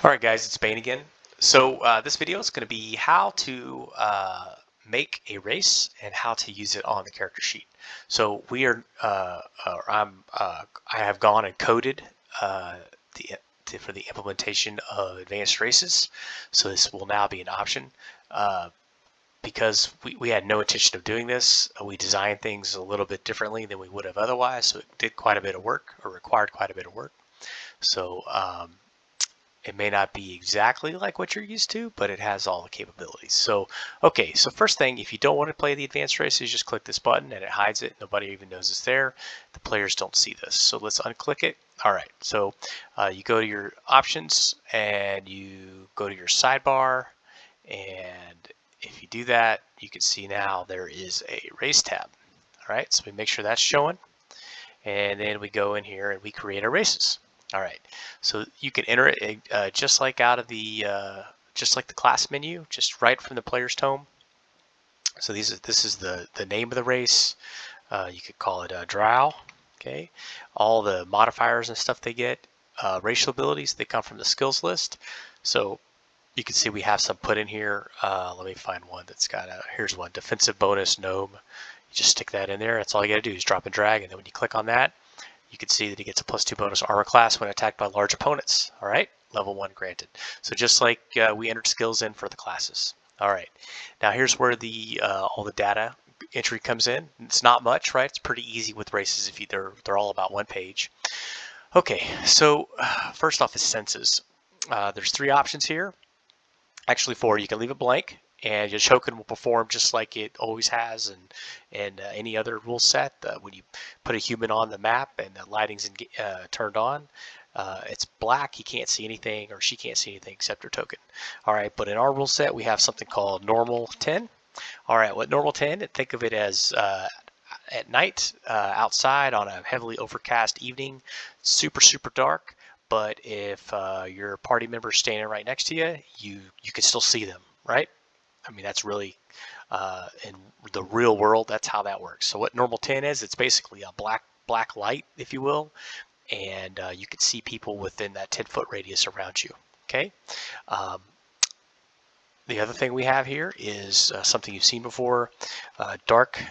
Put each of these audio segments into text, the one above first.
All right, guys, it's Bane again. So this video is going to be how to make a race and how to use it on the character sheet. So we are, I have gone and coded for the implementation of advanced races. So this will now be an option. Because we had no intention of doing this, we designed things a little bit differently than we would have otherwise. So it did quite a bit of work, or required quite a bit of work. So it may not be exactly like what you're used to, but it has all the capabilities. So, okay, so first thing, if you don't want to play the advanced races, just click this button and it hides it. Nobody even knows it's there. The players don't see this. So let's unclick it. All right, so you go to your options and you go to your sidebar. And if you do that, you can see now there is a race tab. All right, so we make sure that's showing. And then we go in here and we create our races. All right, so you can enter it just like out of the class menu, just right from the player's tome. So this is the name of the race. You could call it a drow. Okay, all the modifiers and stuff they get, racial abilities, they come from the skills list. So you can see we have some put in here. Let me find one that's got here's one, defensive bonus gnome. You just stick that in there. That's all you got to do is drop and drag, and then when you click on that, you can see that he gets a +2 bonus armor class when attacked by large opponents. All right, level 1 granted. So just like we entered skills in for the classes. All right, now here's where the all the data entry comes in. It's not much, right? It's pretty easy with races if they're all about one page. Okay, so first off is senses. There's 3 options here. Actually 4. You can leave it blank, and your token will perform just like it always has and any other rule set. When you put a human on the map and the lighting's turned on, it's black. He can't see anything, or she can't see anything except her token. All right, but in our rule set, we have something called normal 10. All right, what normal 10? Think of it as at night, outside on a heavily overcast evening, super dark. But if your party member is standing right next to you, you can still see them, right? I mean, that's really, in the real world, that's how that works. So what normal 10 is, it's basically a black light, if you will, and you can see people within that 10-foot radius around you, okay? The other thing we have here is something you've seen before, dark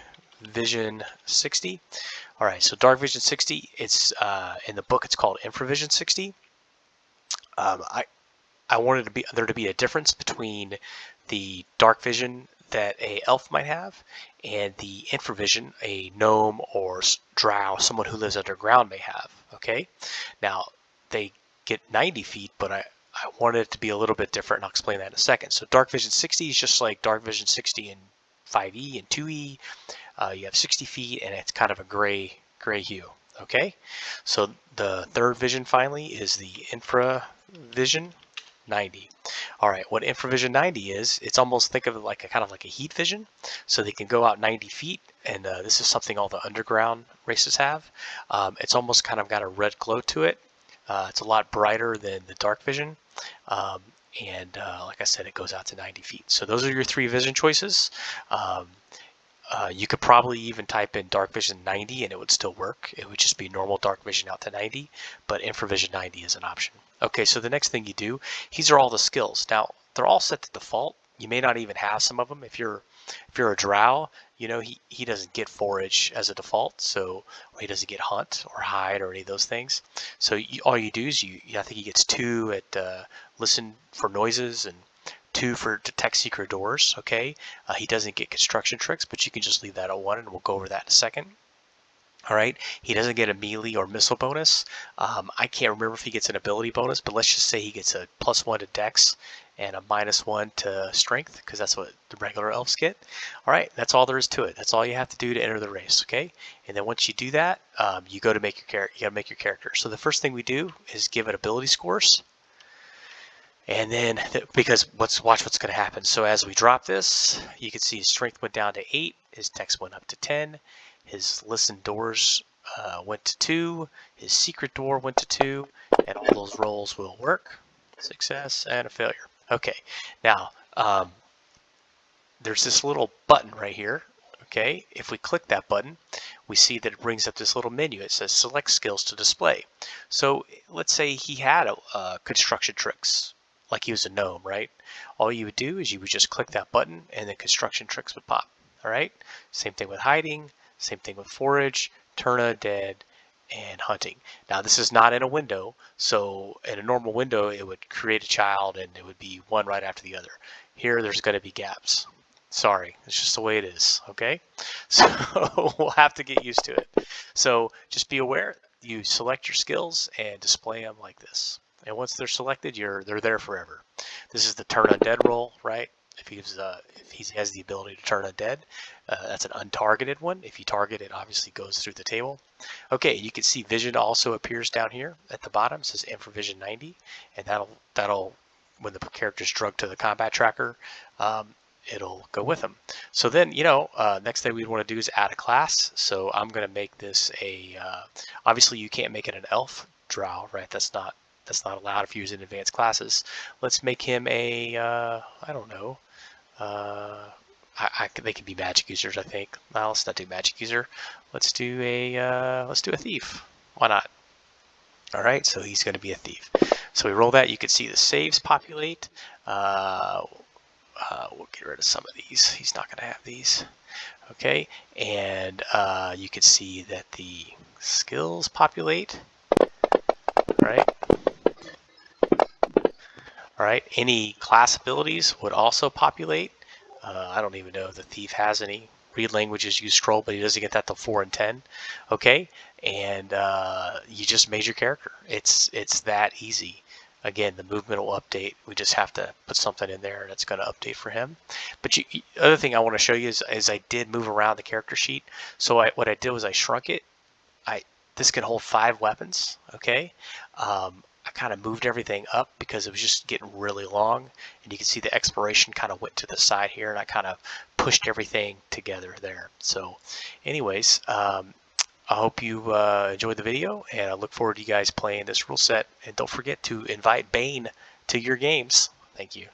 vision 60. All right, so dark vision 60, it's in the book, it's called infravision 60. I wanted there to be a difference between the dark vision that a elf might have and the infravision a gnome or drow, someone who lives underground, may have. Okay, now they get 90 feet, but I wanted it to be a little bit different, and I'll explain that in a second. So dark vision 60 is just like dark vision 60 in 5e and 2e. You have 60 feet, and it's kind of a gray hue. Okay, so the third vision finally is the infravision 90. All right, what infravision 90 is, it's almost, think of it like kind of like a heat vision. So they can go out 90 feet, and this is something all the underground races have. It's almost kind of got a red glow to it. It's a lot brighter than the dark vision. And like I said, it goes out to 90 feet. So those are your 3 vision choices. You could probably even type in dark vision 90 and it would still work. It would just be normal dark vision out to 90, but infravision 90 is an option. Okay, so the next thing you do, these are all the skills. Now, they're all set to default. You may not even have some of them. If you're a drow, you know, he doesn't get forage as a default, so he doesn't get hunt or hide or any of those things. So all you do is I think he gets 2 at listen for noises and 2 for detect secret doors. Okay, he doesn't get construction tricks, but you can just leave that at 1, and we'll go over that in a second. All right, he doesn't get a melee or missile bonus. I can't remember if he gets an ability bonus, but let's just say he gets a +1 to dex and a -1 to strength, because that's what the regular elves get. All right, that's all there is to it. That's all you have to do to enter the race. Okay, and then once you do that, you go to make your character. You got to make your character. So the first thing we do is give it ability scores. And then, because watch what's going to happen. So as we drop this, you can see his strength went down to 8, his dex went up to 10, his listen doors went to 2, his secret door went to 2, and all those rolls will work. Success and a failure. Okay, now there's this little button right here. Okay, if we click that button, we see that it brings up this little menu. It says select skills to display. So let's say he had a construction tricks. like he was a gnome, right? All you would do is you would just click that button and then construction tricks would pop. All right. Same thing with hiding. Same thing with forage, turn undead, and hunting. Now this is not in a window, so in a normal window it would create a child and it would be one right after the other. Here there's going to be gaps. Sorry, it's just the way it is, okay? So we'll have to get used to it. So just be aware, you select your skills and display them like this. And once they're selected, they're there forever. This is the turn undead roll, right? If he has the ability to turn undead, that's an untargeted one. If you target it, obviously goes through the table. Okay, you can see vision also appears down here at the bottom. It says Infravision 90, and that'll when the character's drugged to the combat tracker, it'll go with them. So then, next thing we'd want to do is add a class. So I'm going to make this obviously you can't make it an elf drow, right? That's not allowed if you're using advanced classes. Let's make him a, I don't know, they can be magic users, I think. No, let's not do magic user. Let's do a thief. Why not? All right, so he's going to be a thief. So we roll that. You can see the saves populate. We'll get rid of some of these. He's not going to have these. Okay, and you can see that the skills populate. Right. All right. Any class abilities would also populate. I don't even know if the thief has any. Read languages, use scroll, but he doesn't get that till 4 and 10. Okay, and you just made your character. It's that easy. Again, the movement will update. We just have to put something in there, and it's going to update for him. But other thing I want to show you is I did move around the character sheet. So what I did was I shrunk it. This can hold 5 weapons. Okay. I kind of moved everything up because it was just getting really long, and you can see the expiration kind of went to the side here, and I kind of pushed everything together there. So anyways, I hope you enjoyed the video, and I look forward to you guys playing this rule set. And don't forget to invite Bane to your games. Thank you.